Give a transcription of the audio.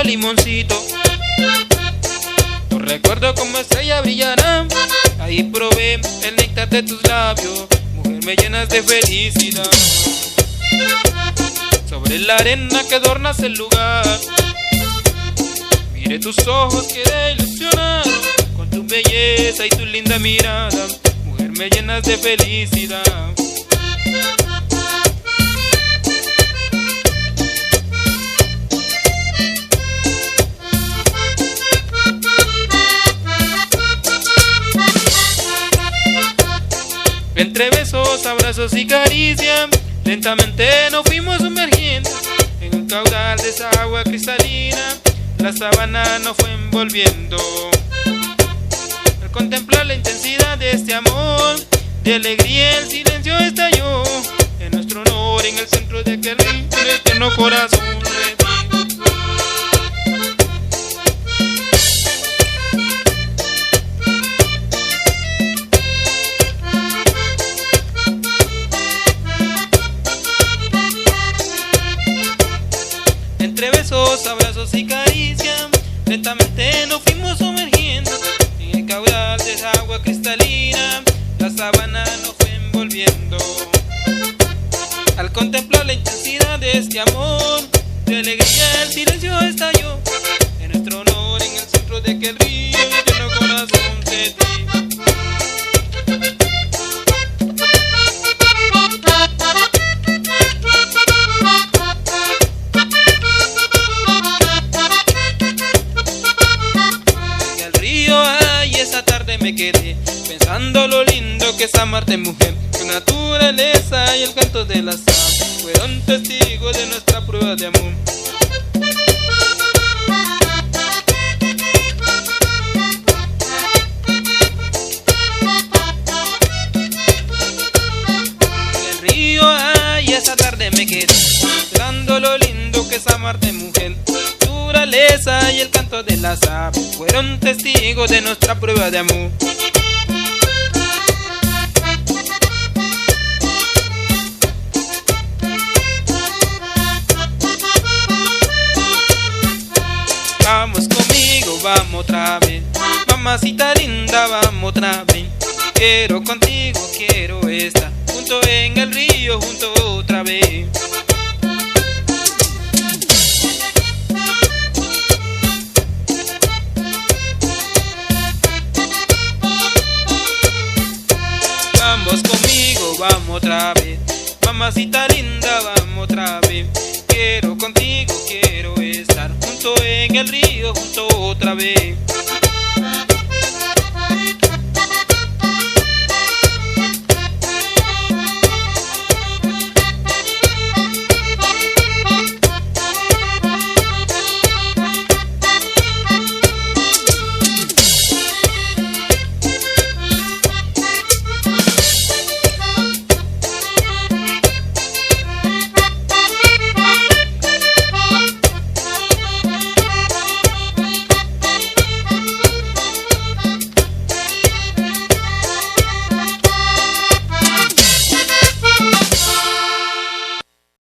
de limoncito. Tu recuerdo como estrella brillará. Ahí probé el néctar de tus labios. Mujer, me llenas de felicidad. Sobre la arena que adornas el lugar, miré tus ojos, quedé ilusionado con tu belleza y tu linda mirada. Mujer, me llenas de felicidad. Entre besos, abrazos y caricias, lentamente nos fuimos sumergiendo en un caudal de esa agua cristalina. La sábana nos fue envolviendo. Al contemplar la intensidad de este amor, de alegría el silencio estalló. En nuestro honor, en el centro de aquel río, en el tierno corazón de ti. Entre besos, abrazos y caricias, lentamente nos fuimos sumergiendo en el caudal de esa agua cristalina. La sábana nos fue envolviendo. Al contemplar la intensidad de este amor, de alegría el silencio estalló. En nuestro honor, en el centro de aquel río, lleno corazón de ti. Esa tarde me quedé pensando lo lindo que es amarte, mujer. Tu naturaleza y el canto de las aves fueron testigos de nuestra prueba de amor. En el río, ay, esa tarde me quedé pensando lo lindo que es amarte, mujer. Y el canto de las aves fueron testigos de nuestra prueba de amor. Vamos conmigo, vamos otra vez, mamacita linda, vamos otra vez. Quiero contigo, quiero estar junto en el río, junto otra vez. Vamos conmigo, vamos otra vez, mamacita linda, vamos otra vez. Quiero contigo, quiero estar junto en el río, junto otra vez.